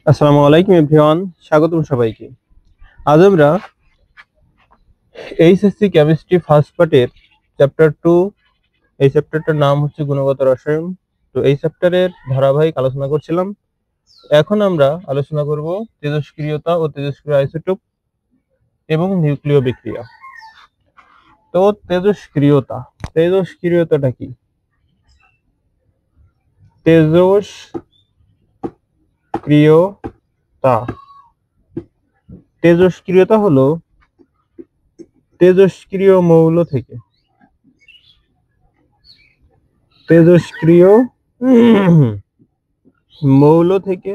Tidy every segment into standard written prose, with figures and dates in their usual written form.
আসসালামু আলাইকুম এভরিওয়ান, স্বাগতম সবাইকে। আজ আমরা এইচএসসি কেমিস্ট্রি ফার্স্ট পার্টের চ্যাপ্টার 2, এই চ্যাপ্টারটার নাম হচ্ছে গুণগত রসায়ন। তো এই চ্যাপ্টারের ধারাবাহিক আলোচনা করছিলাম। এখন আমরা আলোচনা করব তেজস্ক্রিয়তা ও তেজস্ক্রিয় আইসোটোপ এবং নিউক্লিয় বিক্রিয়া। তো তেজস্ক্রিয়তাটা কি? তেজস্ক্রিয়তা তেজস্ক্রিয়তা হলো তেজস্ক্রিয় মৌল থেকে তেজস্ক্রিয় মৌল থেকে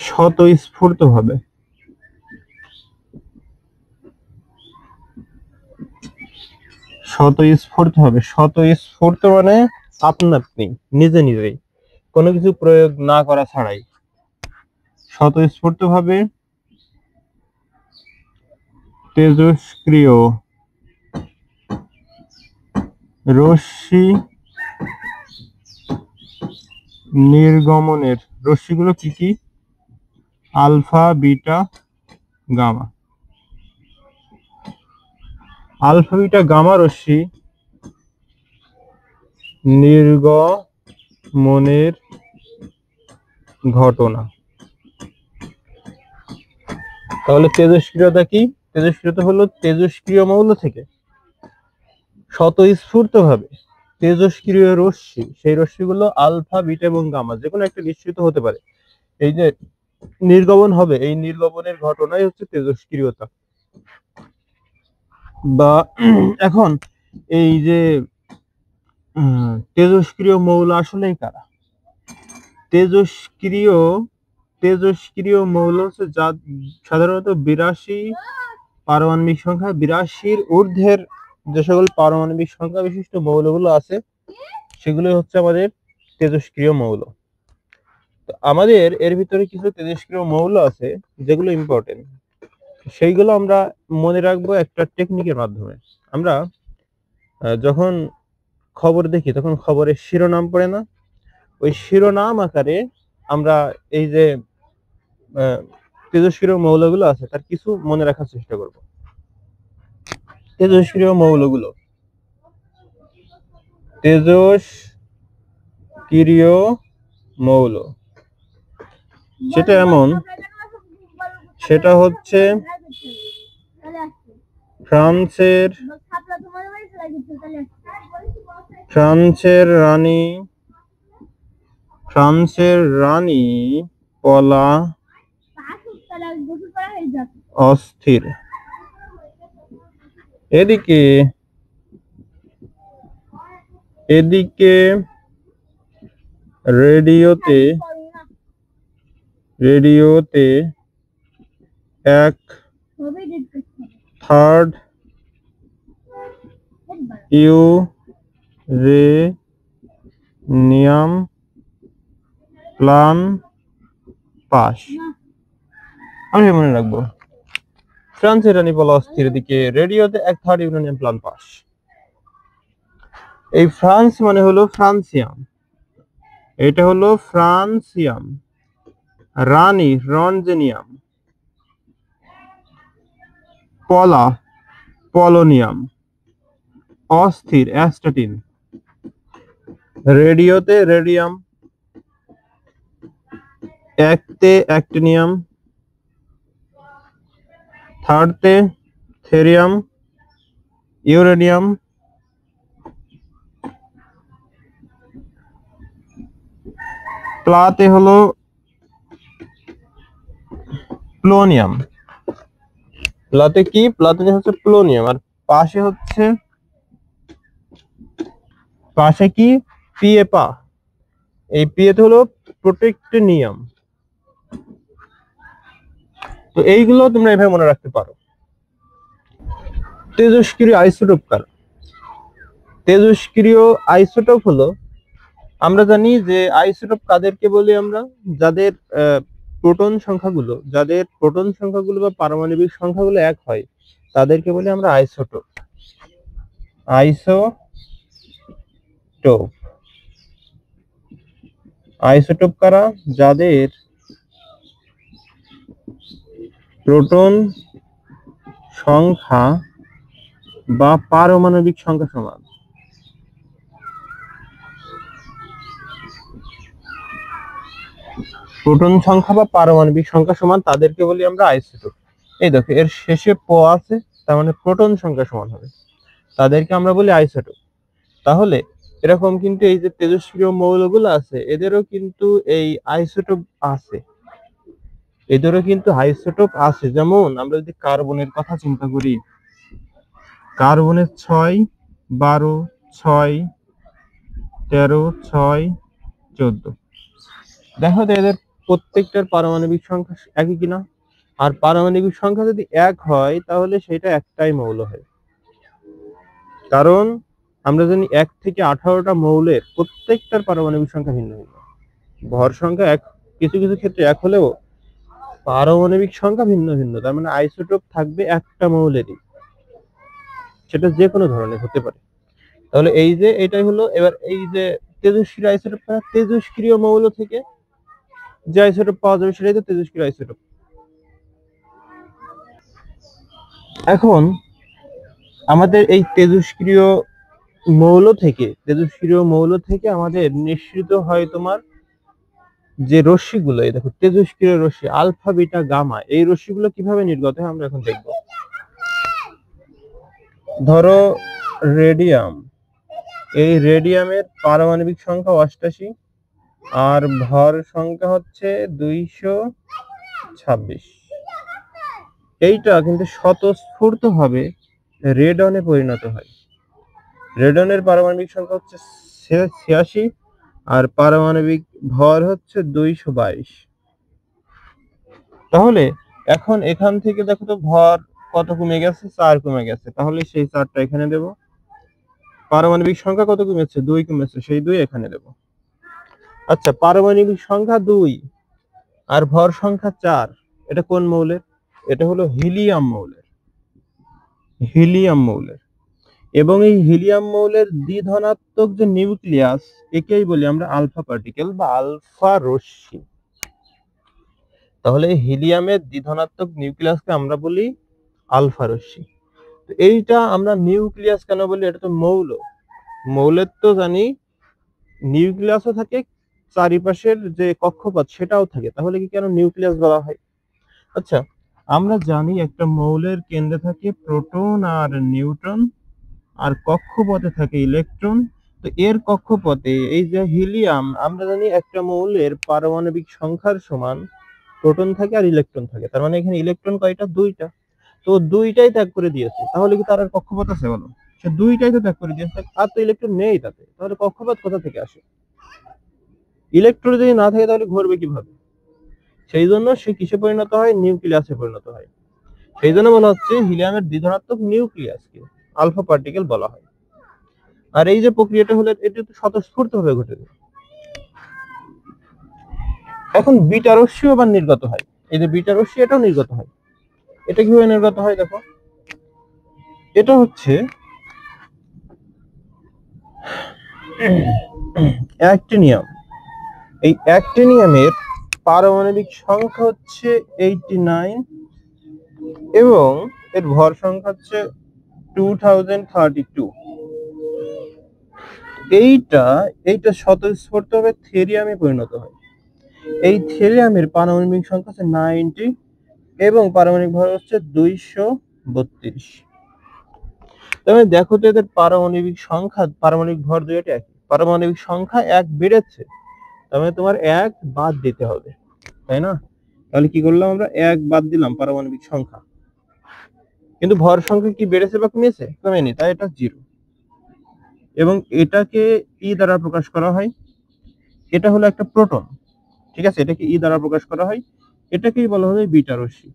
স্বতঃস্ফূর্তভাবে স্বতঃস্ফূর্ত মানে আপনা আপনি, নিজে নিজেই, কোনো কিছু প্রয়োগ না করা ছাড়াই স্বতঃস্ফূর্তভাবে তেজস্ক্রিয় রশ্মি নির্গমনের রশ্মিগুলো কি কি? Alpha, beta, gamma. Alpha, beta, gamma রশ্মি নির্গমনের ঘটনা। তাহলে তেজস্ক্রিয়তা কি? তেজস্ক্রিয়তা হলো তেজস্ক্রিয় মৌল থেকে স্বতঃস্ফূর্তভাবে তেজস্ক্রিয় রশ্মি, সেই রশ্মিগুলো আলফা, বিটা এবং গামা যে কোনো একটা নিঃসৃত হতে পারে, এই যে নির্গমন হবে, এই নির্গমনের ঘটনাই হচ্ছে তেজস্ক্রিয়তা। বা এখন এই যে তেজস্ক্রিয় মৌল আসলেই কারা? তেজস্ক্রিয় মৌল হচ্ছে যা সাধারণত 82 পারমাণবিক সংখ্যা, 82-র ঊর্ধ্বের যে সকল পারমাণবিক সংখ্যা বিশিষ্ট মৌলগুলো আছে সেগুলো হচ্ছে আমাদের তেজস্ক্রিয় মৌল। তো আমাদের এর ভিতরে কিছু তেজস্ক্রিয় মৌল আছে যেগুলো ইম্পর্টেন্ট, সেইগুলো আমরা মনে রাখবো একটা টেকনিকের মাধ্যমে। আমরা যখন খবর দেখি তখন খবরের শিরোনাম পড়ে না, ওই শিরোনাম আকারে আমরা এই যে তেজস্ক্রিয় মৌলগুলো আছে তার কিছু মনে রাখার চেষ্টা করব। তেজস্ক্রিয় মৌল সেটা হচ্ছে ফ্রান্সের রানী পলা অস্থির। এদিকে রেডিওতে এক থার্ড ইউরেনিয়াম প্লান পাস। আমি মনে রাখবো ফ্রান্সের রানী পলা অস্থির, এদিকে রেডিওতে এক থার্ড ইউরেনিয়াম প্লান পাস। এই ফ্রান্স মানে হলো ফ্রান্সিয়াম, এটা হলো ফ্রান্সিয়াম। রানী রনজেনিয়াম, পলা পলোনিয়াম, অস্থির অ্যাস্টাটিন। রেডিওতে রেডিয়াম, একতে অ্যাক্টিনিয়াম, থার্ডতে থেরিয়াম, ইউরেনিয়াম, প্লাতে হলো প্লোনিয়াম। প্লাতে কি? প্লাতে হচ্ছে প্লোনিয়াম। আর পাশে কি? পিএপা। এই পিএতে হলো প্রোটেক্টিনিয়াম। তো এইগুলো তোমরা এভাবে মনে রাখতে পারো। তেজস্ক্রিয় আইসোটোপ কারা? তেজস্ক্রিয় আইসোটোপ হলো, আমরা জানি যে আইসোটোপ কাদেরকে বলি আমরা? যাদের প্রোটন সংখ্যাগুলো বা পারমাণবিক সংখ্যাগুলো এক হয় তাদেরকে বলি আমরা আইসোটোপ। আইসোটোপ কারা? যাদের প্রোটন সংখ্যা বা পারমাণবিক সংখ্যা সমান। প্রোটন সংখ্যা বা পারমাণবিক সংখ্যা সমান তাদেরকে বলি আমরা আইসোটোপ। এই দেখো এর শেষে প আছে, তার মানে প্রোটন সংখ্যা সমান হবে, তাদেরকে আমরা বলি আইসোটোপ। তাহলে এরকম কিন্তু এই যে তেজস্ক্রিয় মৌলগুলো আছে এদেরও কিন্তু এই আইসোটোপ আছে, এদেরও কিন্তু আইসোটোপ আছে। যেমন আমরা যদি কার্বনের কথা চিন্তা করি, কার্বনের 6, 12, 6, 13, 6, 14, দেখো তো এদের প্রত্যেকটার পারমাণবিক সংখ্যা একই কিনা। আর পারমাণবিক সংখ্যা যদি এক হয় তাহলে সেটা একটাই মৌল হয়, কারণ আমরা জানি 1 থেকে 18টা মৌলের প্রত্যেকটার পারমাণবিক সংখ্যা ভিন্ন ভিন্ন। ভর সংখ্যা এক, কিছু কিছু ক্ষেত্রে এক হলেও পারমাণবিক সংখ্যা ভিন্ন ভিন্ন, তার মানে আইসোটোপ থাকবে একটা মৌলেরই, সেটা যে কোনো ধরনের হতে পারে। তাহলে এই যে এটাই হলো। এবার এই যে তেজস্ক্রিয় আইসোটোপ, তেজস্ক্রিয় মৌল থেকে যে আইসোটোপ পাওয়া যাবে সেটাই তো তেজস্ক্রিয় আইসোটোপ। এখন আমাদের এই তেজস্ক্রিয় মৌল থেকে আমাদের নিঃসৃত হয় তোমার যে রশ্মিগুলো, এই দেখো তেজস্ক্রিয় রশ্মি আলফা বিটা গামা, এই রশ্মিগুলো কিভাবে নির্গত হয় আমরা এখন দেখব। ধরো রেডিয়াম, এই রেডিয়ামের পারমাণবিক সংখ্যা 88 আর ভর সংখ্যা হচ্ছে 226। এইটা কিন্তু স্বতঃস্ফূর্ত ভাবে রেডনে পরিণত হয়। রেডনের পারমাণবিক সংখ্যা হচ্ছে 86 আর পারমাণবিক ভর হচ্ছে 222। তাহলে এখন এখান থেকে দেখো তো ভর কত কমে গেছে, 4 কমে গেছে, তাহলে সেই 4টা এখানে দেব। পারমাণবিক সংখ্যা কত কমেছে, 2 কমেছে, সেই 2 এখানে দেব। আচ্ছা, পারমাণবিক সংখ্যা 2 আর ভর সংখ্যা 4, এটা কোন মৌলের? এটা হলো হিলিয়াম মৌলের। হিলিয়াম মৌলের। এবং এই হিলিয়াম মৌলের দ্বিধনাত্মক যে নিউক্লিয়াস, একেই বলি আমরা আলফা পার্টিকেল বা আলফা রশ্মি। তাহলে হিলিয়ামের দ্বিধনাত্মক নিউক্লিয়াসকে আমরা বলি আলফা রশ্মি। তো এইটা আমরা নিউক্লিয়াস কেন বলি? এটা তো মৌল, মৌলের তো জানি নিউক্লিয়াসও থাকে, চারিপাশের যে কক্ষপথ সেটাও থাকে, তাহলে কি কেন নিউক্লিয়াস বলা হয়? আচ্ছা, আমরা জানি একটা মৌলের কেন্দ্রে থাকে প্রোটন আর নিউট্রন, আর কক্ষপথে থাকে ইলেকট্রন। তো এর কক্ষপথে এই যে হিলিয়াম, আমরা জানি একটা মৌলের পারমাণবিক সংখ্যার সমান প্রোটন থাকে আর ইলেকট্রন থাকে, তার মানে এখানে ইলেকট্রন কয়টা? 2টা। তো 2টাই ত্যাগ করে দিয়েছে, তাহলে কি তার আর কক্ষপথ আছে বলো? সে 2টাই তো ত্যাগ করে দিয়েছে, আর তো ইলেকট্রন নেই তাতে, তাহলে কক্ষপথ কোথা থেকে আসে? ইলেকট্রন যদি না থাকে তাহলে ঘুরবে কিভাবে? সেই জন্য সে কিসে পরিণত হয়? নিউক্লিয়াসে পরিণত হয়। সেই জন্য বলা হচ্ছে হিলিয়ামের দ্বিধনাত্মক নিউক্লিয়াসকে আলফা পার্টিকেল বলা হয়। আর এই যে প্রক্রিয়াটা হলো এটা তো স্বতঃস্ফূর্ত ভাবে ঘটে। এখন বিটা রশ্মিও আবার নির্গত হয়, এই যে বিটা রশ্মি এটাও নির্গত হয়। এটা কিভাবে নির্গত হয় দেখো, এটা হচ্ছে অ্যাক্টিনিয়াম। এই অ্যাক্টিনিয়ামের পারমাণবিক সংখ্যা হচ্ছে 89 এবং এর ভর সংখ্যা হচ্ছে 2032। এইটা স্বতঃস্ফূর্তভাবে থেরিয়ামে পরিণত হয়। এই থেরিয়ামের পারমাণবিক সংখ্যা হচ্ছে 90 এবং পারমাণবিক ভর হচ্ছে 232। তবে দেখো তো এদের পারমাণবিক সংখ্যা, পারমাণবিক ভর দুইটা একই, পারমাণবিক সংখ্যা 1 বেড়েছে, তার মানে তোমার 1 বাদ দিতে হবে, তাই না? তাহলে কি করলাম আমরা? 1 বাদ দিলাম পারমাণবিক সংখ্যা, কিন্তু ভর সংখ্যা কি বেড়েছে বা কমেছে? কমেনি, তাই এটা 0। এবং এটাকে ই দ্বারা প্রকাশ করা হয়, এটা হলো একটা প্রোটন, ঠিক আছে, এটাকে ই দ্বারা প্রকাশ করা হয়, এটাকেই বলা হয় বিটা রশ্মি।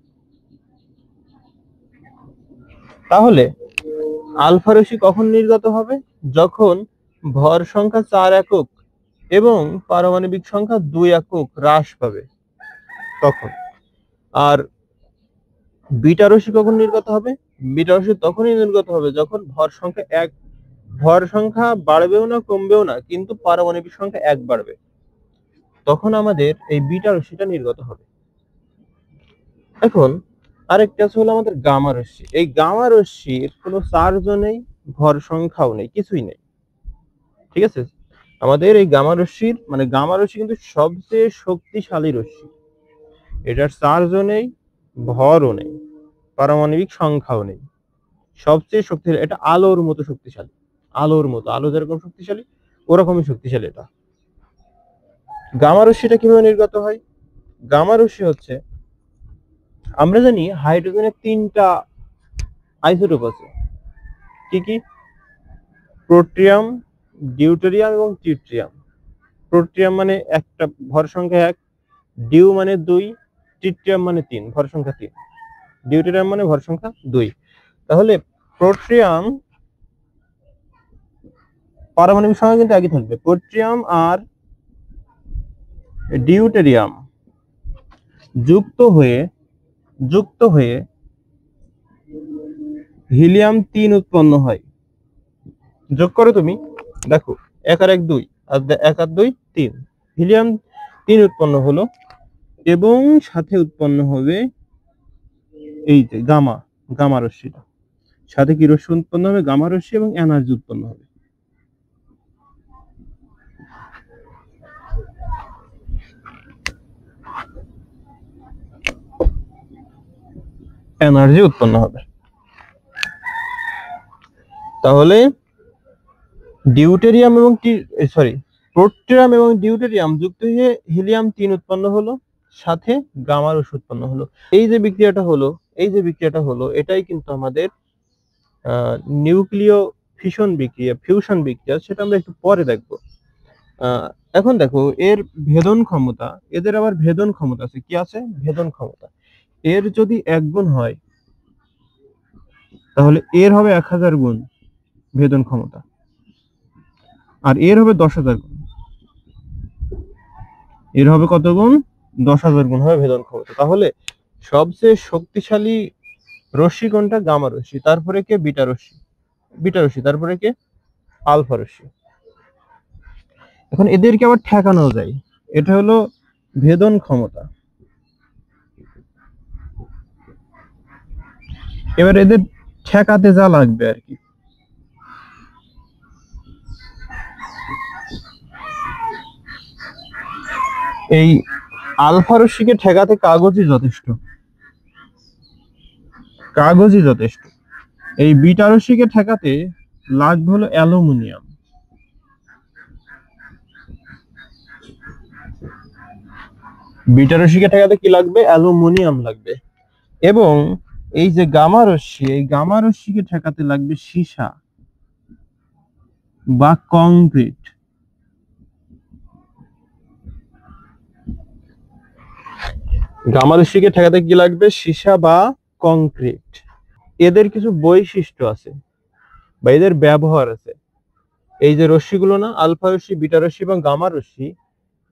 তাহলে আলফা রশ্মি কখন নির্গত হবে? যখন ভর সংখ্যা 4 একক এবং পারমাণবিক সংখ্যা 2 একক হ্রাস পাবে তখন। আর বিটা রশ্মি কখন নির্গত হবে? বিটা রশ্মি তখনই নির্গত হবে যখন ভর সংখ্যা 1, ভর সংখ্যা বাড়বেও না কমবেও না, কিন্তু পারমাণবিক সংখ্যা 1 বাড়বে। তখন আমাদের এই বিটা রশ্মিটা নির্গত হবে। এখন আরেকটা হলো আমাদের গামা রশ্মি। এই গামা রশ্মির কোনো চার্জও নেই, ভর সংখ্যাও নেই, কিছুই নেই। ঠিক আছে, আমাদের এই গামা রশ্মির মানে গামা রশ্মি কিন্তু সবচেয়ে শক্তিশালী রশ্মি। এটার চার্জও নেই, ভরও নেই, পারমাণবিক সংখ্যাও নেই, সবচেয়ে শক্তিশালী। এটা আলোর মতো শক্তিশালী, আলোর মতো, আলো যেরকম শক্তিশালী ওরকমই শক্তিশালী এটা। গামা রশ্মিটা কিভাবে নির্গত হয়? গামা রশ্মি হচ্ছে, আমরা জানি হাইড্রোজেনের 3টা আইসোটোপ আছে। কি কি? প্রোটিয়াম, ডিউটেরিয়াম এবং ট্রিটিয়াম। প্রোটিয়াম মানে একটা, ভর সংখ্যা 1, ডিউ মানে 2, ট্রিটিয়াম মানে 3, ভর সংখ্যা 3, ডিউটেরিয়াম মানে ভর সংখ্যা 2। তাহলে প্রোটিয়াম পারমাণবিক সংখ্যা কিন্তু একই থাকবে। প্রোটিয়াম আর ডিউটেরিয়াম যুক্ত হয়ে হিলিয়াম 3 উৎপন্ন হয়। যোগ করো তুমি, দেখো 1 আর 1 2, আর 1 আর 2 3, হিলিয়াম 3 উৎপন্ন হলো এবং সাথে উৎপন্ন হবে এই যে গামা রশ্মিটা। সাথে কি রশ্মি উৎপন্ন হবে? গামা রশ্মি, এবং এনার্জি উৎপন্ন হবে। এনার্জি উৎপন্ন হবে। তাহলে ডিউটেরিয়াম এবং প্রোটিয়াম এবং ডিউটেরিয়াম যুক্ত হয়ে হিলিয়াম 3 উৎপন্ন হলো, সাথে গামা রশ্মি উৎপন্ন হলো। এই যে বিক্রিয়াটা হলো এটাই কিন্তু আমাদের নিউক্লিয় ফিউশন বিক্রিয়া, সেটা আমরা একটু পরে দেখবো। এখন দেখো এর ভেদন ক্ষমতা, এদের আবার ভেদন ক্ষমতা আছে। কি আছে? ভেদন ক্ষমতা। এর যদি 1 গুণ হয় তাহলে এর হবে 1000 গুণ ভেদন ক্ষমতা, আর এর হবে 10,000 গুণ। এর হবে কত গুণ? 10,000 গুণ হবে ভেদন ক্ষমতা। তাহলে সবচেয়ে শক্তিশালী রশ্মি কোনটা? গামা রশ্মি। তারপরে কে? বিটা রশ্মি। তারপরে কে? আলফা রশ্মি। এখন এদেরকে আবার ঠেকানো যায়। এটা হলো ভেদন ক্ষমতা। এবার এদের ঠেকাতে যা লাগবে আর কি, এই আলফা রশ্মিকে ঠেকাতে কাগজই যথেষ্ট। এই বিটা রশ্মিকে ঠেকাতে লাগবে হলো অ্যালুমিনিয়াম। বিটা রশ্মিকে ঠেকাতে কি লাগবে? অ্যালুমিনিয়াম লাগবে। এবং এই যে গামা রশ্মি, এই গামা রশ্মিকে ঠেকাতে লাগবে সীসা বা কংক্রিট। গামা রশ্মিকে ঠেকাতে কি লাগবে? সীসা বা কংক্রিট। এদের কিছু বৈশিষ্ট্য আছে বা এদের ব্যবহার আছে। এই যে রশ্মিগুলো না, আলফা রশ্মি, বিটা রশ্মি এবং গামা রশ্মি,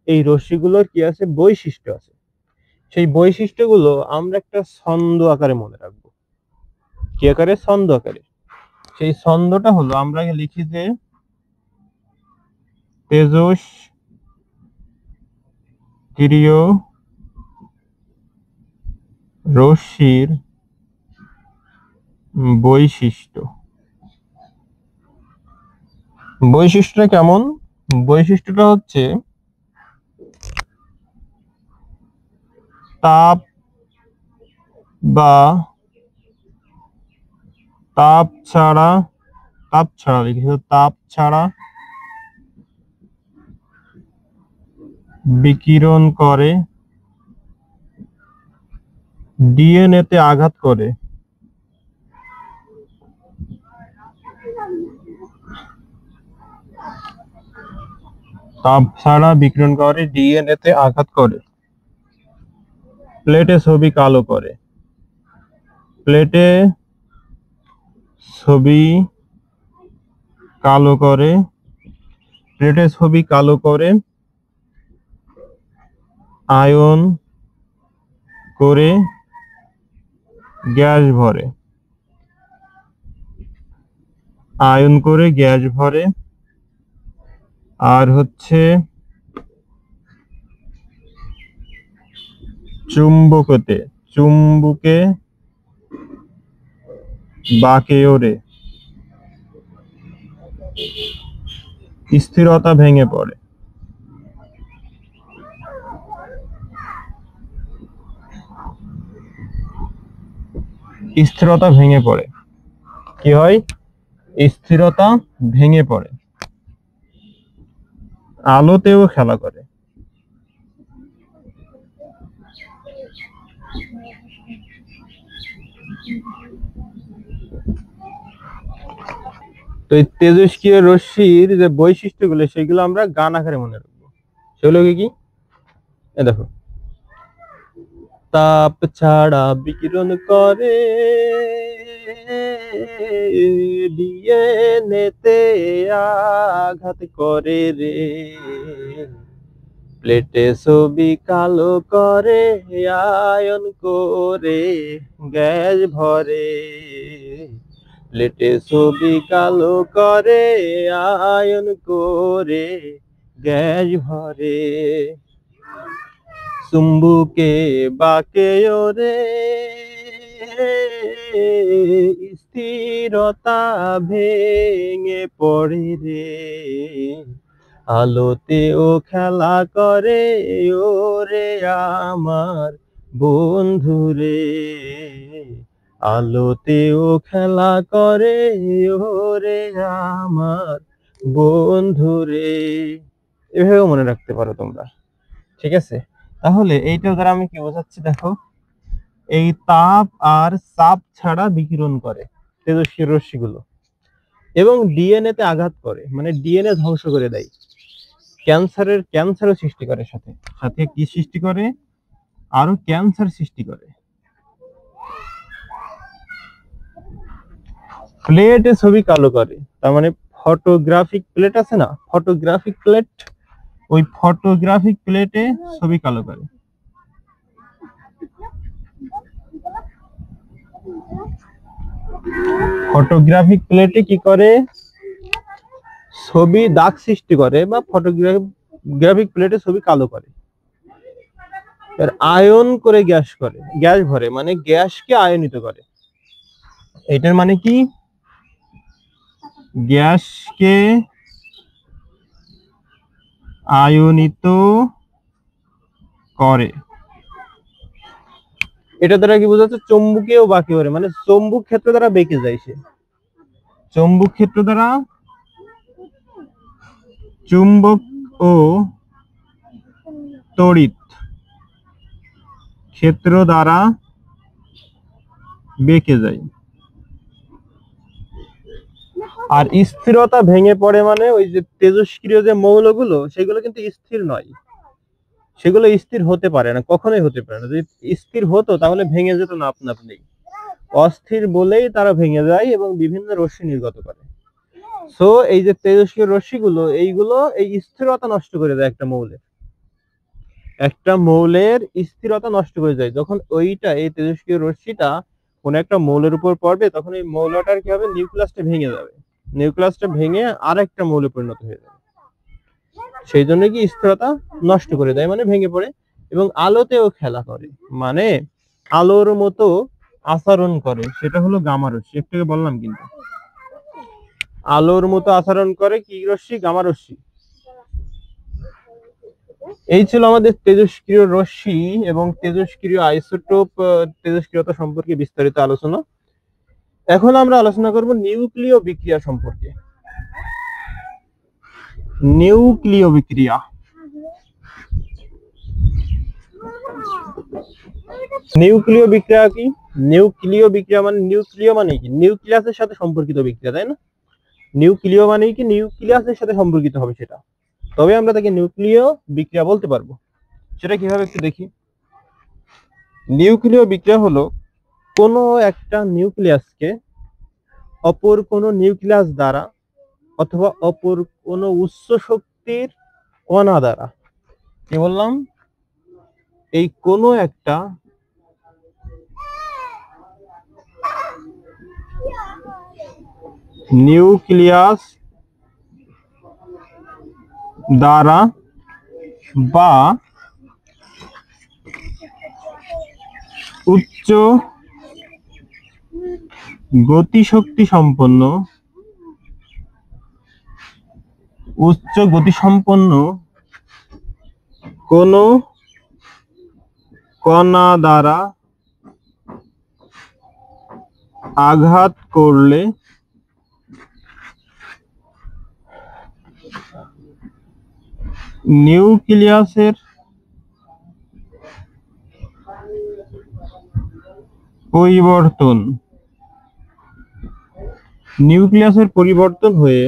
এই রশ্মিগুলোর কি আছে? বৈশিষ্ট্য আছে। সেই বৈশিষ্ট্যগুলো আমরা একটা ছন্দ আকারে মনে রাখবো। কি আকারে? ছন্দ আকারে। সেই ছন্দটা হলো, আমরা লিখি যে তেজস্ক্রিয় রশ্মির বৈশিষ্ট্যটা কেমন? বৈশিষ্ট্যটা হচ্ছে তাপ বা তাপ ছাড়া তাপ ছাড়া বিকিরণ করে, ডিএনএ তে আঘাত করে। তাপ ছাড়া বিকিরণ করে, ডিএনএ তে আঘাত করে। প্লেটে ছবি কালো করে। প্লেটে ছবি কালো করে। প্লেটে ছবি কালো করে। আয়ন করে গ্যাস ভরে। আয়ন করে গ্যাস ভরে। আর হচ্ছে চুম্বকতে, চুম্বুকে বাকেওরে স্থিরতা ভেঙে পড়ে। স্থিরতা ভেঙে পড়ে, কি হয়? স্থিরতা ভেঙে পড়ে। আলোতেও খেলা করে। তো এই তেজস্ক্রিয় রশ্মির যে বৈশিষ্ট্যগুলো সেগুলো আমরা গান আকারে মনে রাখবো। সেগুলো কি? দেখো, তাপ ছাড়া বিকিরণ করে, ডিএনএতে আঘাত করে রে, প্লেটে ছবি কালো করে, আয়ন করে গ্যাস ভরে, প্লেটে ছবি কালো করে, আয়ন করে গ্যাস ভরে, চুম্বুকে বাকেওরে স্থিরতা ভেঙে পড়ে রে, আলোতেও খেলা করে ওরে আমার বন্ধুরে, আলোতেও খেলা করে ওরে আমার বন্ধুরে। এভাবেও মনে রাখতে পারো তোমরা, ঠিক আছে? তাহলে এইটা দ্বারা আমি কি বোঝাচ্ছি দেখো, এই তাপ আর চাপ ছাড়া বিকিরণ করে তেজস্ক্রিয় রশ্মিগুলো, এবং ডিএনএ তে আঘাত করে, মানে ডিএনএ ধ্বংস করে দেয়, ক্যান্সারও সৃষ্টি করে, সাথে সাথে কি সৃষ্টি করে? আরো ক্যান্সার সৃষ্টি করে। প্লেটে ছবি কালো করে, তার মানে ফটোগ্রাফিক প্লেট আছে না, ফটোগ্রাফিক প্লেট, ওই ফটোগ্রাফিক প্লেটে ছবি কালো করে। ফটোগ্রাফিক প্লেটে কি করে? ছবি দাগ সৃষ্টি করে, বা ফটোগ্রাফিক প্লেটে ছবি কালো করে। আয়ন করে গ্যাস ভরে, মানে গ্যাসকে আয়নিত করে। এটার মানে কি? গ্যাসকে আয়নিত করে। এটা দ্বারা কি বোঝাচ্ছে? চুম্বকীয় বাকেওরে, মানে চুম্বক ক্ষেত্র দ্বারা বেঁকে যায় সে, চুম্বক ক্ষেত্র দ্বারা, চুম্বক ও তড়িৎ ক্ষেত্র দ্বারা বেঁকে যায়। আর স্থিরতা ভেঙে পড়ে, মানে ওই যে তেজস্ক্রিয় যে মৌলগুলো সেগুলো কিন্তু স্থির নয়, সেগুলো স্থির হতে পারে না, কখনোই হতে পারে না। যদি স্থির হতো তাহলে ভেঙে যেত না আপনা আপনি, অস্থির বলেই তারা ভেঙে যায় এবং বিভিন্ন রশ্মি নির্গত করে। সো এই যে তেজস্ক্রিয় রশ্মিগুলো, এইগুলো এই স্থিরতা নষ্ট করে দেয় একটা মৌলের স্থিরতা নষ্ট করে যায়। যখন ওইটা, এই তেজস্ক্রিয় রশ্মিটা কোন একটা মৌলের উপর পড়বে, তখন এই মৌলটার কি হবে? নিউক্লিয়াসটা ভেঙে যাবে, নিউক্লিয়াসটা ভেঙে আর একটা মৌলে পরিণত হয়ে যাবে। সেই জন্য কি স্থিরতা নষ্ট করে দেয়, মানে ভেঙে পড়ে। এবং আলোতেও খেলা করে, মানে আলোর মতো আচরণ করে, সেটা হলো গামা রশ্মি। একটু বললাম কিন্তু, আলোর মতো আচরণ করে কি রশ্মি? গামা রশ্মি। এই ছিল আমাদের তেজস্ক্রিয় রশ্মি এবং তেজস্ক্রিয় আইসোটোপ, তেজস্ক্রিয়তা সম্পর্কে বিস্তারিত আলোচনা। এখন আমরা আলোচনা করব নিউক্লিয় বিক্রিয়া সম্পর্কে। নিউক্লিয় বিক্রিয়া, নিউক্লিয় বিক্রিয়া কি? নিউক্লিয় বিক্রিয়া মানে, নিউক্লিয় মানে কি? নিউক্লিয়াসের সাথে সম্পর্কিত বিক্রিয়া, তাই না? নিউক্লিয় মানে কি? নিউক্লিয়াসের সাথে সম্পর্কিত হবে সেটা, তবে আমরা তাকে নিউক্লিয় বিক্রিয়া বলতে পারবো। সেটা কিভাবে একটু দেখি। নিউক্লিয় বিক্রিয়া হলো কোনো একটা নিউক্লিয়াসকে অপর কোনো নিউক্লিয়াস দ্বারা অথবা অপর কোনো উচ্চ শক্তির কণা দ্বারা, কি বললাম? এই কোনো একটা নিউক্লিয়াস দ্বারা বা উচ্চ গতিশক্তি সম্পন্ন কোন কণা দ্বারা আঘাত করলে নিউক্লিয়াসের পরিবর্তন হয়ে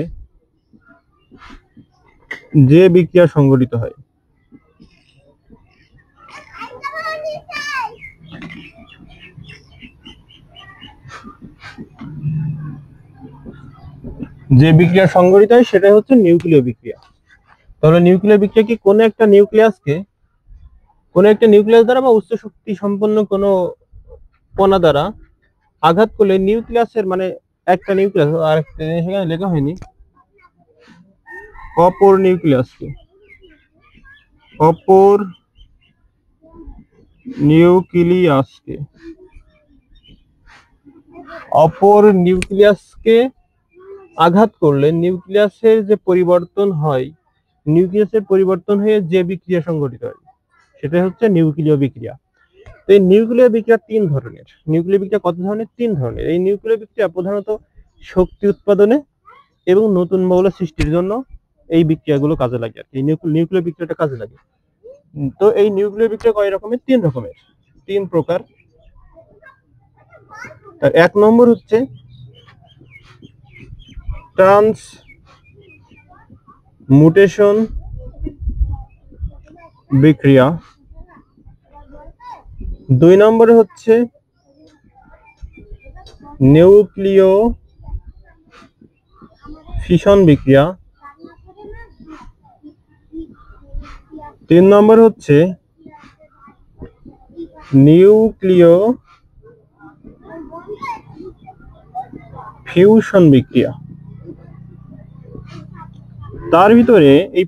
যে বিক্রিয়া সংঘটিত হয়। যে বিক্রিয়া সংঘটিত হয় সেটাই হচ্ছে নিউক্লিয় বিক্রিয়া। তাহলে নিউক্লিয় বিক্রিয়া কি কোনো একটা নিউক্লিয়াস দ্বারা বা উচ্চ শক্তি সম্পন্ন কোনো কণা দ্বারা আঘাত করলে নিউক্লিয়াসের মানে একটা নিউক্লিয়াস, আর একটা জিনিস এখানে লেখা হয়নি, অপর নিউক্লিয়াসকে আঘাত করলে নিউক্লিয়াসের যে পরিবর্তন হয়, নিউক্লিয়াসের পরিবর্তন হয়ে যে বিক্রিয়া সংঘটিত হয় সেটা হচ্ছে নিউক্লিয় বিক্রিয়া। তো এই নিউক্লিয় বিক্রিয়া তিন ধরনের। নিউক্লিয় বিক্রিয়া কত ধরনের? তিন ধরনের। এই নিউক্লিয় বিক্রিয়া প্রধানত শক্তি উৎপাদনে এবং নতুন মৌল সৃষ্টির জন্য এই বিক্রিয়াগুলো কাজে লাগে আর কি। নিউক্লিয় বিক্রিয়াটা কাজে লাগে। তো এই নিউক্লিয় বিক্রিয়া কয় রকমের? তিন প্রকার। তার এক নম্বর হচ্ছে ট্রান্সমুটেশন বিক্রিয়া, দুই নম্বরে হচ্ছে নিউক্লিয় ফিশন বিক্রিয়া, তিন নম্বর হচ্ছে নিউক্লিয় ফিউশন বিক্রিয়া। তার ভিতরে এই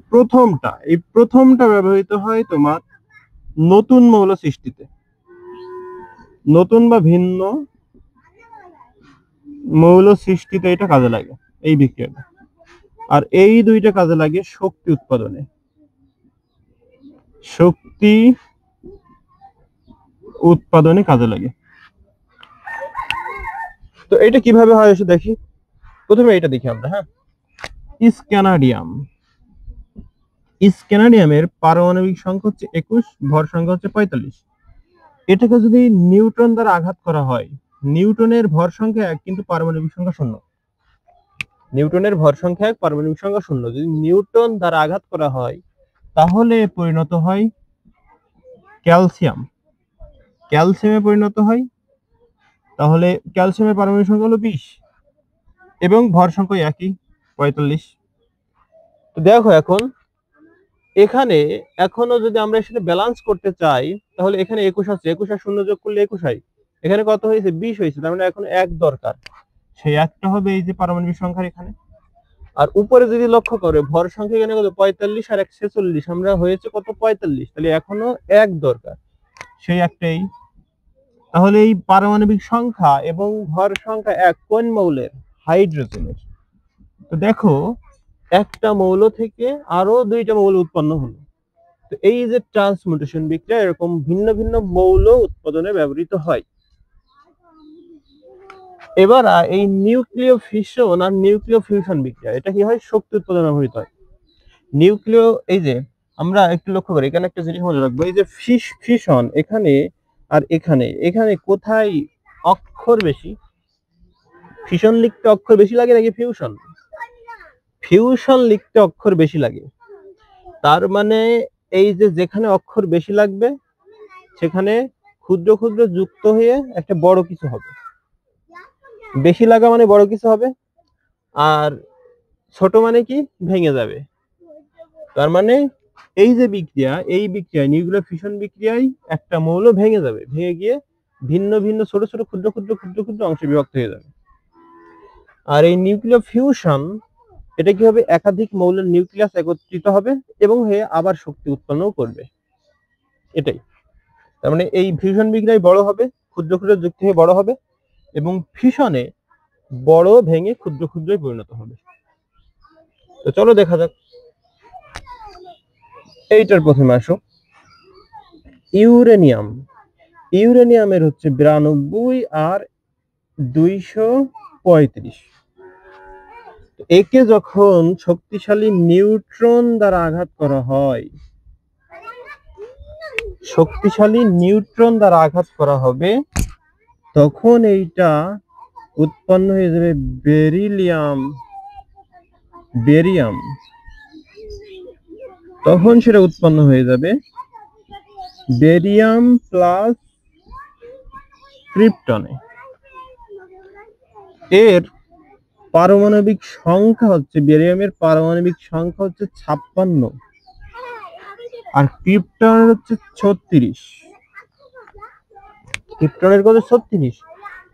প্রথমটা ব্যবহৃত হয় তোমার নতুন মৌল সৃষ্টিতে, নতুন বা ভিন্ন মৌল সৃষ্টিতে এটা কাজে লাগে এই বিক্রিয়াটা। আর এই দুইটা কাজে লাগে শক্তি উৎপাদনে কাজে লাগে। তো এটা কিভাবে হয় এসে দেখি। প্রথমে এটা দেখি আমরা। হ্যাঁ, স্ক্যানাডিয়ামের পারমাণবিক সংখ্যা হচ্ছে 21, ভর সংখ্যা হচ্ছে 45। এটাকে যদি নিউটন দ্বারা আঘাত করা হয়, নিউটনের ভর সংখ্যা 1 কিন্তু পারমাণবিক সংখ্যা 0। নিউটনের ভর সংখ্যা 1, পারমাণবিক সংখ্যা 0। যদি নিউটন দ্বারা আঘাত করা হয় তাহলে পরিণত হয় ক্যালসিয়ামে পরিণত হয়। তাহলে ক্যালসিয়ামের পারমাণবিক সংখ্যা হলো 20 এবং ভর সংখ্যা একই 45। তো দেখো এখন এখানে এখনো যদি আমরা এর সাথে ব্যালেন্স করতে চাই তাহলে এখানে 21 আছে, 21 আর 0 যোগ করলে 21 হয়। এখানে কত হয়েছে? 20 হয়েছে। তার মানে এখন 1 দরকার। সেই একটা হবে এই যে পারমাণবিক সংখ্যার এখানে। আর উপরে যদি লক্ষ্য করে ভর সংখ্যা এখানে কত? 45 আর 146, আমরা হয়েছে কত? 45। তাহলে এখনো 1 দরকার, সেই একটাই। তাহলে এই পারমাণবিক সংখ্যা এবং ভর সংখ্যা 1 কোন মৌলের? হাইড্রোজেনের। তো দেখো একটা মৌল থেকে আরো দুইটা মৌল উৎপন্ন হলো। তো এই যে ট্রান্সমিউটেশন বিক্রিয়া এরকম ভিন্ন ভিন্ন মৌল উৎপাদনে ব্যবহৃত হয়। এবার এই নিউক্লিয় ফিশন আর নিউক্লিয় ফিউশন বিক্রিয়া এটা কি হয়? শক্তি উৎপাদনে ব্যবহৃত হয়। নিউক্লিয়, এই যে আমরা একটু লক্ষ্য করি এখানে একটা জিনিস মনে রাখবো, এই যে ফিশন এখানে আর এখানে কোথায় অক্ষর বেশি? ফিশন লিখতে অক্ষর বেশি লাগে নাকি ফিউশন লিখতে অক্ষর বেশি লাগে। তার মানে এই যে যেখানে অক্ষর বেশি লাগবে সেখানে ক্ষুদ্র ক্ষুদ্র যুক্ত হয়ে একটা বড় কিছু হবে। বেশি লাগা মানে বড় কিছু হবে, আর ছোট মানে কি? ভেঙে যাবে। তার মানে এই যে বিক্রিয়া, এই বিক্রিয়ায় নিউক্লিয়ার ফিশন বিক্রিয়ায় একটা মৌল ভেঙে যাবে, ভেঙে গিয়ে ভিন্ন ভিন্ন ছোট ছোট ক্ষুদ্র ক্ষুদ্র ক্ষুদ্র ক্ষুদ্র অংশে বিভক্ত হয়ে যাবে। আর এই নিউক্লিয়ার ফিউশন এটা কি হবে? একাধিক মৌলের নিউক্লিয়াস একত্রিত হবে এবং হয়ে আবার শক্তি উৎপন্ন করবে, এটাই। তার মানে এই ফিউশন বিক্রিয়ায় বড় হবে, ক্ষুদ্র ক্ষুদ্র যুক্ত হয়ে বড় হবে, এবং ফিশনে বড় ভেঙে ক্ষুদ্র ক্ষুদ্রই পরিণত হবে। তো চলো দেখা যাক। এইটার প্রথমে আসো, ইউরেনিয়াম। ইউরেনিয়ামের হচ্ছে 92 আর 235। একে যখন শক্তিশালী নিউট্রন দ্বারা আঘাত করা হয়, শক্তিশালী নিউট্রন দ্বারা আঘাত করা হবে, তখন এইটা উৎপন্ন হয়ে যাবে বেরিয়াম। তখন সেটা উৎপন্ন হয়ে যাবে বেরিয়াম প্লাস ক্রিপ্টনে। এর পারমাণবিক সংখ্যা হচ্ছে, বেরিয়ামের পারমাণবিক সংখ্যা হচ্ছে 56, আর ক্রিপ্টনের হচ্ছে 36। ক্রিপ্টনের কত? 36।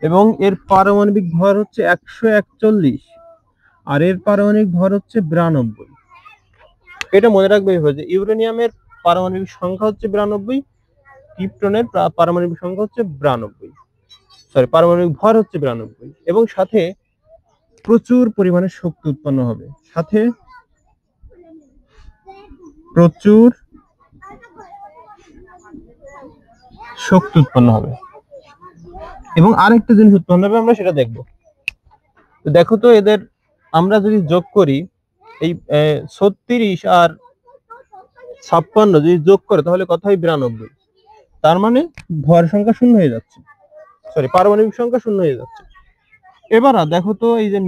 এবং এর পারমাণবিক ভর হচ্ছে 141, আর এর পারমাণবিক ভর হচ্ছে 92। এটা মনে রাখবে যে ইউরেনিয়ামের পারমাণবিক সংখ্যা হচ্ছে 92, ক্রিপ্টনের পারমাণবিক সংখ্যা হচ্ছে 92, সরি পারমাণবিক ভর হচ্ছে 92, এবং সাথে প্রচুর পরিমাণে শক্তি উৎপন্ন হবে, সাথে প্রচুর শক্তি উৎপন্ন হবে, এবং আরেকটা জিনিস উৎপন্ন হবে, আমরা সেটা দেখব। তো দেখো তো, এদের আমরা যদি যোগ করি, এই 36 আর 56 যদি যোগ করে তাহলে কত হয়? 92। তার মানে ভর সংখ্যা শূন্য হয়ে যাচ্ছে, সরি পারমাণবিক সংখ্যা শূন্য হয়ে যাচ্ছে। এবার দেখো তো, এই যে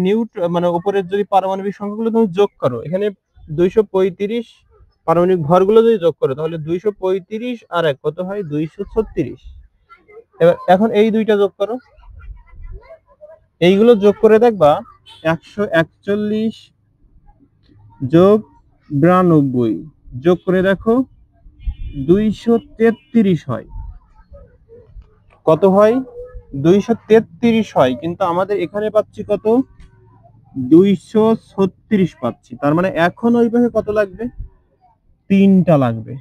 মানে উপরের যদি পারমাণবিক সংখ্যাগুলো তুমি যোগ করো, এখানে 235 পারমাণবিক ভরগুলো যদি যোগ করো, তাহলে 235 আর 1 কত হয়? 236। এবার এখন এই দুইটা যোগ করো, এইগুলো যোগ করে দেখবা 141 যোগ 92 যোগ করে দেখো 233 হয়। কত হয়? 233 হয়, কিন্তু আমাদের এখানে পাচ্ছি কত? 236 পাচ্ছি। তার মানে এখন ওই পাশে কত লাগবে? 3টা লাগবে।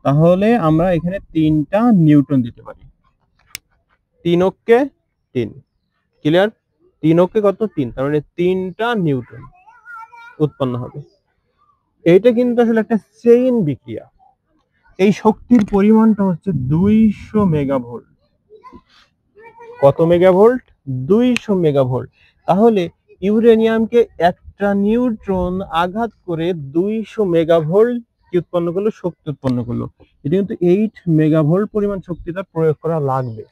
তাহলে আমরা এখানে 3টা নিউটন দিতে পারি। 3 অক্ষে 3, ক্লিয়ার? 3 অক্ষে কত? 3, তার মানে 3টা নিউটন উৎপন্ন হবে। এইটা কিন্তু আসলে একটা চেইন বিক্রিয়া। এই শক্তির পরিমাণটা হচ্ছে 200 মেগাভোল্ট। কত মেগাভোল্ট? 200 মেগাভোল্ট। তাহলে ইউরেনিয়ামকে একটা নিউট্রন আঘাত করে 200 মেগাভোল্ট কি উৎপন্ন করলো? শক্তি উৎপন্ন করলো। এটা কিন্তু 8 মেগাভোল্ট পরিমাণ শক্তিটা প্রয়োগ করা লাগবে,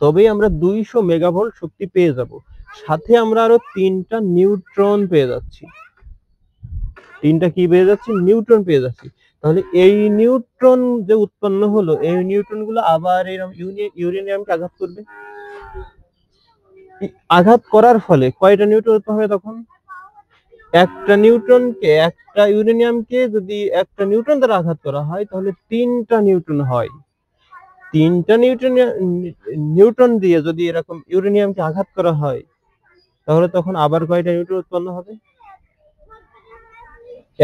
তবেই আমরা 200 মেগাভোল্ট শক্তি পেয়ে যাব। সাথে আমরা আরো 3টা নিউট্রন পেয়ে যাচ্ছি। 3টা কি পেয়ে যাচ্ছি? নিউট্রন পেয়ে যাচ্ছি। তাহলে এই নিউট্রন যে উৎপন্ন হলো, এই নিউট্রন গুলো আবার ইউরেনিয়ামকে আঘাত করবে। আঘাত করার ফলে কয়টা নিউট্রন উৎপন্ন হবে? তখন একটা নিউট্রনকে, একটা ইউরেনিয়ামকে যদি একটা নিউট্রন দ্বারা আঘাত করা হয়, তাহলে 3টা নিউট্রন হয়। 3টা নিউট্রন দিয়ে যদি এরকম ইউরেনিয়ামকে আঘাত করা হয়, তাহলে তখন আবার কয়টা নিউট্রন উৎপন্ন হবে?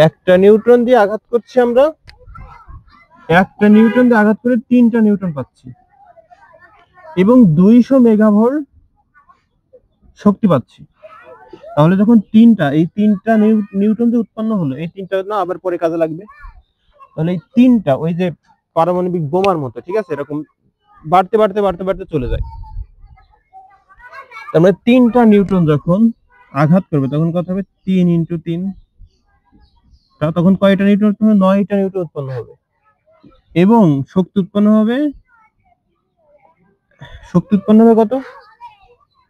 একটা নিউট্রন দিয়ে আঘাত করছি আমরা, একটা নিউট্রন দিয়ে আঘাত করে 3টা নিউট্রন পাচ্ছি, এবং 200 মেগাভোল্ট শক্তি পাচ্ছি। তাহলে যখন এই 3টা নিউট্রন যে উৎপন্ন হলো, এই 3টা না আবার পরে কাজে লাগবে। তাহলে এই 3টা ওই যে পারমাণবিক বোমার মতো, ঠিক আছে, এরকম বাড়তে বাড়তে বাড়তে বাড়তে চলে যায়। তার মানে 3টা নিউট্রন যখন আঘাত করবে, তখন কত হবে? 3 × 3, তখন কয়টা নিউট্রন উৎপন্ন হবে? 9টা নিউট্রন উৎপন্ন হবে, এবং শক্তি উৎপন্ন হবে কত?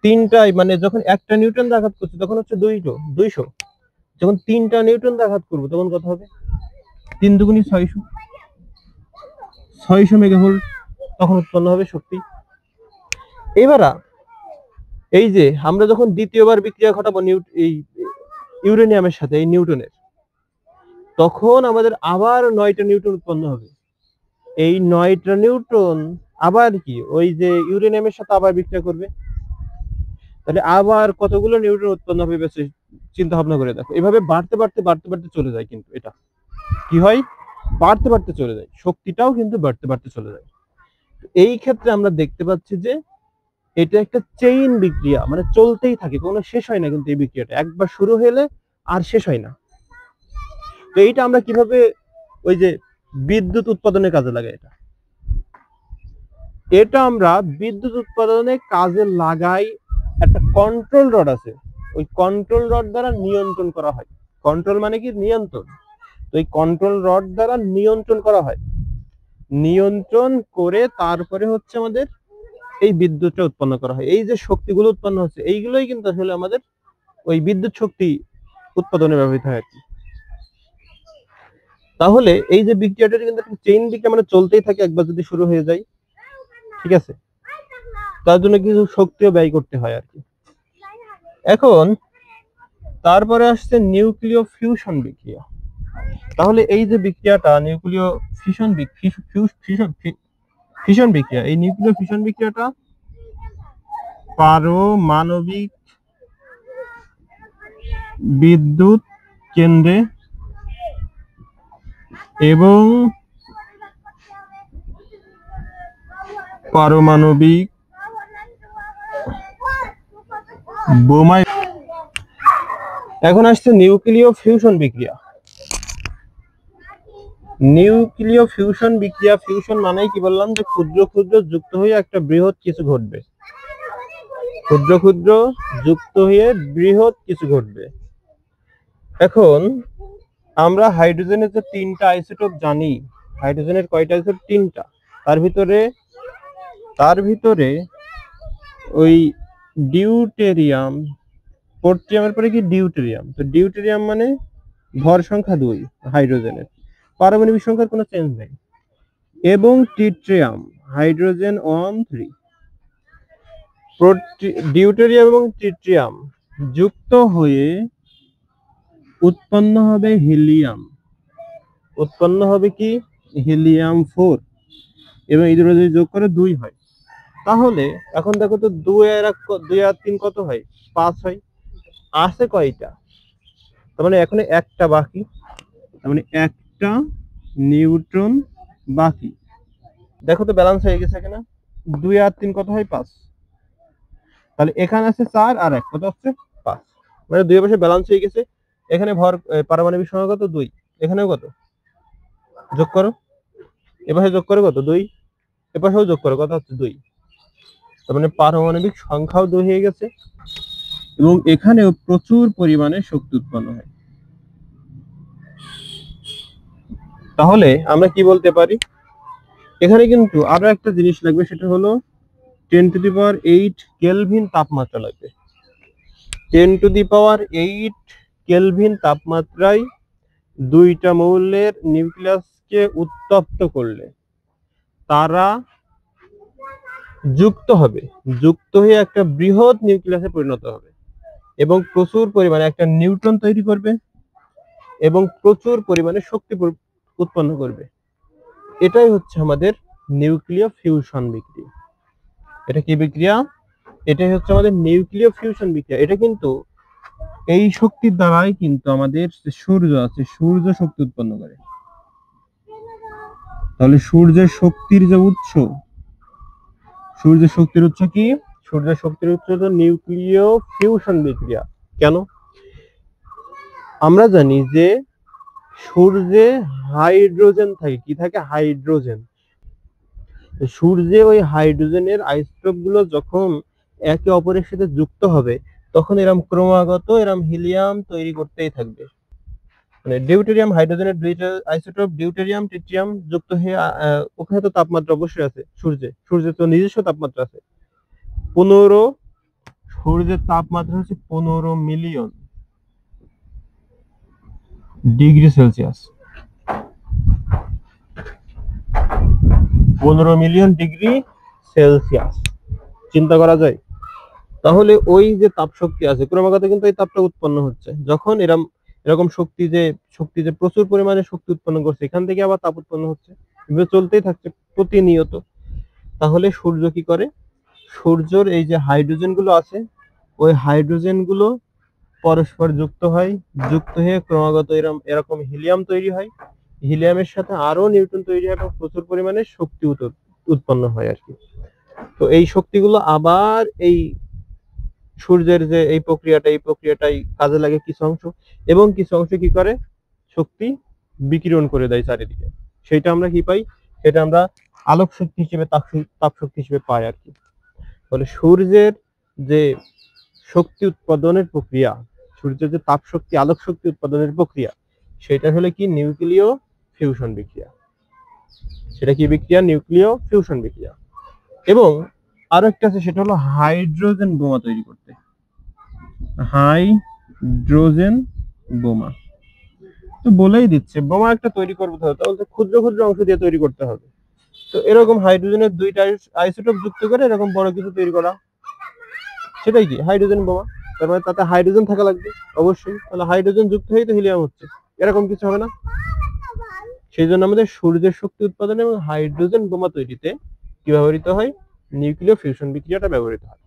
3টাই, মানে যখন একটা নিউট্রন দিয়ে আঘাত করছে তখন হচ্ছে 200, যখন 3টা নিউট্রন দিয়ে আঘাত করবো তখন কত হবে? 3 দুগুণী 600 মেগাভোল্ট তখন উৎপন্ন হবে শক্তি। এবার এই যে আমরা যখন দ্বিতীয়বার বিক্রিয়া ঘটাবো এই ইউরেনিয়ামের সাথে এই নিউটনের, তখন আমাদের আবার 9টা নিউটন উৎপন্ন হবে। এই 9টা নিউটন আবার কি ওই যে ইউরেনিয়ামের সাথে আবার বিক্রিয়া করবে, তাহলে আবার কতগুলো নিউটন উৎপন্ন হবে? চিন্তা ভাবনা করে দেখো। এভাবে বাড়তে বাড়তে বাড়তে বাড়তে চলে যায়, কিন্তু এটা কি হয়? বাড়তে বাড়তে চলে যায়, শক্তিটাও কিন্তু বাড়তে বাড়তে চলে যায়। এই ক্ষেত্রে আমরা দেখতে পাচ্ছি যে এটা একটা চেইন বিক্রিয়া, মানে চলতেই থাকে, কোনো শেষ হয় না কিন্তু এই বিক্রিয়াটা একবার শুরু হলে আর শেষ হয় না। তো এইটা আমরা কিভাবে ওই যে বিদ্যুৎ উৎপাদনের কাজে লাগাই, এটা আমরা বিদ্যুৎ উৎপাদনে কাজে লাগাই। একটা কন্ট্রোল রড আছে, ওই কন্ট্রোল রড দ্বারা নিয়ন্ত্রণ করা হয়। কন্ট্রোল মানে কি? নিয়ন্ত্রণ। তো এই কন্ট্রোল রড দ্বারা নিয়ন্ত্রণ করা হয়, নিয়ন্ত্রণ করে তারপরে হচ্ছে আমাদের এই বিদ্যুৎটা উৎপন্ন করা হয়। এই যে শক্তিগুলো উৎপন্ন হচ্ছে এইগুলোই কিন্তু আসলে আমাদের ওই বিদ্যুৎ শক্তি উৎপাদনে ব্যবহৃত হয় আর কি। তাহলে এই যে বিক্রিয়াটা কিন্তু একটা চেইন বিক্রিয়া, মানে চলতেই থাকে, একবার যদি শুরু হয়ে যায়, ঠিক আছে, তার জন্য কিছু শক্তিও ব্যয় করতে হয় আর কি। এখন তারপরে আসছে নিউক্লিয় ফিউশন বিক্রিয়া। তাহলে এই যে বিক্রিয়াটা নিউক্লিয় ফিশন ফিশন বিক্রিয়া, এই নিউক্লিয় ফিশন বিক্রিয়াটা পারমাণবিক বিদ্যুৎ কেন্দ্রে এবং পারমাণবিক বোমায়। এখন আসছে নিউক্লিয় ফিউশন বিক্রিয়া। নিউক্লিয় ফিউশন বিক্রিয়া, ফিউশন মানেই কি বললাম, যে ক্ষুদ্র ক্ষুদ্র যুক্ত হয়ে একটা বৃহৎ কিছু ঘটবে, ক্ষুদ্র ক্ষুদ্র যুক্ত হয়ে বৃহৎ কিছু ঘটবে। এখন আমরা হাইড্রোজেনের যে 3টা আইসোটোপ জানি, হাইড্রোজেনের কয়টা আইসোটোপ? 3টা। তার ভিতরে ওই ডিউটেরিয়াম, পোর্ট্রিয়ামের পরে কি ডিউটেরিয়াম, তো ডিউটেরিয়াম মানে ভর সংখ্যা 2 হাইড্রোজেনের, পারমাণবিক সংখ্যার কোনো চেঞ্জ নেই, এবং ট্রিটিয়াম, হাইড্রোজেন 1 3। ডিউটেরিয়াম এবং ট্রিটিয়াম যুক্ত হয়ে উৎপন্ন হবে হিলিয়াম, উৎপন্ন হবে কি? হিলিয়াম 4, এবং এই দুটো যদি যোগ করে 2 হয়। তাহলে এখন দেখো তো 2 আর 3 কত হয়? 5 হয়। আছে কয়টা? তার মানে এখন একটা বাকি, তার মানে একটা নিউট্রন বাকি। দেখো তো ব্যালেন্স হয়ে গেছে কিনা? 2 আর 3 কত হয়? 5। তাহলে এখানে আছে 4 আর 1 কত হচ্ছে? 5। মানে 2 এর পাশে ব্যালেন্স হয়ে গেছে। এখানে ভর পারমাণবিক সংখ্যা কত? 2। এখানেও কত? যোগ করো, এপাশে যোগ করে কত? 2। এপাশেও যোগ করো, কত হচ্ছে? 2। তার মানে পারমাণবিক সংখ্যাও 2 হয়ে গেছে, এবং এখানেও প্রচুর পরিমাণে শক্তি উৎপন্ন হয়। তাহলে আমরা কি বলতে পারি? এখানে কিন্তু আরো একটা জিনিস লাগবে, সেটা হলো 10⁸ কেলভিন তাপমাত্রা লাগবে। 10⁸ কেলভিন তাপমাত্রায় 2টা মৌলের নিউক্লিয়াসকে উত্তপ্ত করলে তারা যুক্ত হবে, যুক্ত হয়ে একটা বৃহৎ নিউক্লিয়াসে পরিণত হবে, এবং প্রচুর পরিমাণে একটা নিউট্রন তৈরি করবে, এবং প্রচুর পরিমাণে শক্তি উৎপন্ন করবে। এটাই হচ্ছে আমাদের নিউক্লিয় ফিউশন বিক্রিয়া। এটা কি বিক্রিয়া? এটাই হচ্ছে আমাদের নিউক্লিয় ফিউশন বিক্রিয়া। এটা কিন্তু এই শক্তির দ্বারাই কিন্তু আমাদের সূর্য আছে, সূর্য শক্তি উৎপন্ন করে। তাহলে সূর্যের শক্তির যে উৎস, সূর্যের শক্তির উৎস কি? সূর্যের শক্তির উৎস হলো নিউক্লিয় ফিউশন বিক্রিয়া। কেন? আমরা জানি যে সূর্যে হাইড্রোজেন থাকে। কি থাকে? হাইড্রোজেন। সূর্যে ওই হাইড্রোজেনের আইসোটোপ গুলো যখন একে অপরের সাথে যুক্ত হবে, তখন এরম ক্রমাগত এরম হিলিয়াম তৈরি করতেই থাকবে। মানে ডিউটেরিয়াম, হাইড্রোজেনের 2টা আইসোটোপ ডিউটেরিয়াম ট্রিটিয়াম যুক্ত হয়ে ওখানে তো তাপমাত্রা অবশ্যই আছে, সূর্যের তো নিজস্ব তাপমাত্রা আছে। 15, সূর্যের তাপমাত্রা হচ্ছে 15 million degree Celsius. 15 million degree Celsius, চিন্তা করা যায়? তাহলে ওই যে তাপ শক্তি আছে, ক্রমাগত কিন্তু এই তাপটা উৎপন্ন হচ্ছে। যখন এরকম শক্তি যে প্রচুর পরিমাণে শক্তি উৎপন্ন করছে, এখান থেকে আবার তাপ উৎপন্ন হচ্ছে, এভাবে চলতেই থাকছে প্রতিনিয়ত। তাহলে সূর্য কি করে? সূর্যের এই যে হাইড্রোজেন গুলো আছে, ওই হাইড্রোজেন গুলো পরস্পর যুক্ত হয়, যুক্ত হয়ে ক্রমাগত এরকম হিলিয়াম তৈরি হয়। হিলিয়ামের সাথে আরো নিউট্রন তৈরি হয় এবং প্রচুর পরিমাণে শক্তি উৎপন্ন হয় আর কি। তো এই শক্তিগুলো আবার এই সূর্যের যে এই প্রক্রিয়াটাই কাজে লাগে কিছু অংশ, এবং কিছু অংশ কি করে শক্তি বিকিরণ করে দেয় চারিদিকে। সেটা আমরা কি পাই? সেটা আমরা আলোক শক্তি হিসেবে, তাপ শক্তি হিসেবে পাই আর কি। ফলে সূর্যের যে শক্তি উৎপাদনের প্রক্রিয়া, সূর্যের যে তাপ শক্তি, আলোক শক্তি উৎপাদনের প্রক্রিয়া, সেটা হলো কি নিউক্লিয় ফিউশন বিক্রিয়া। সেটা কি বিক্রিয়া? নিউক্লিয় ফিউশন বিক্রিয়া। এবং আরো একটা আছে, সেটা হলো হাইড্রোজেন বোমা তৈরি করতে। হাইড্রোজেন বোমা তো বলেই দিচ্ছে, বোমা একটা তৈরি করতে হবে তাহলে ক্ষুদ্র ক্ষুদ্র অংশ দিয়ে তৈরি করতে হবে। তো এরকম হাইড্রোজেনের দুইটা আইসোটোপ যুক্ত করে এরকম বড় কিছু তৈরি করা, সেটাই কি হাইড্রোজেন বোমা। তার মানে তাতে হাইড্রোজেন থাকা লাগবে অবশ্যই, তাহলে হাইড্রোজেন যুক্ত হয়েই তো হিলিয়াম হচ্ছে, এরকম কিছু হবে না? সেই জন্য আমাদের সূর্যের শক্তি উৎপাদন এবং হাইড্রোজেন বোমা তৈরিতে কি ব্যবহৃত হয়? নিউক্লিয় ফিউশন বিক্রিয়াটা ব্যবহৃত হয়।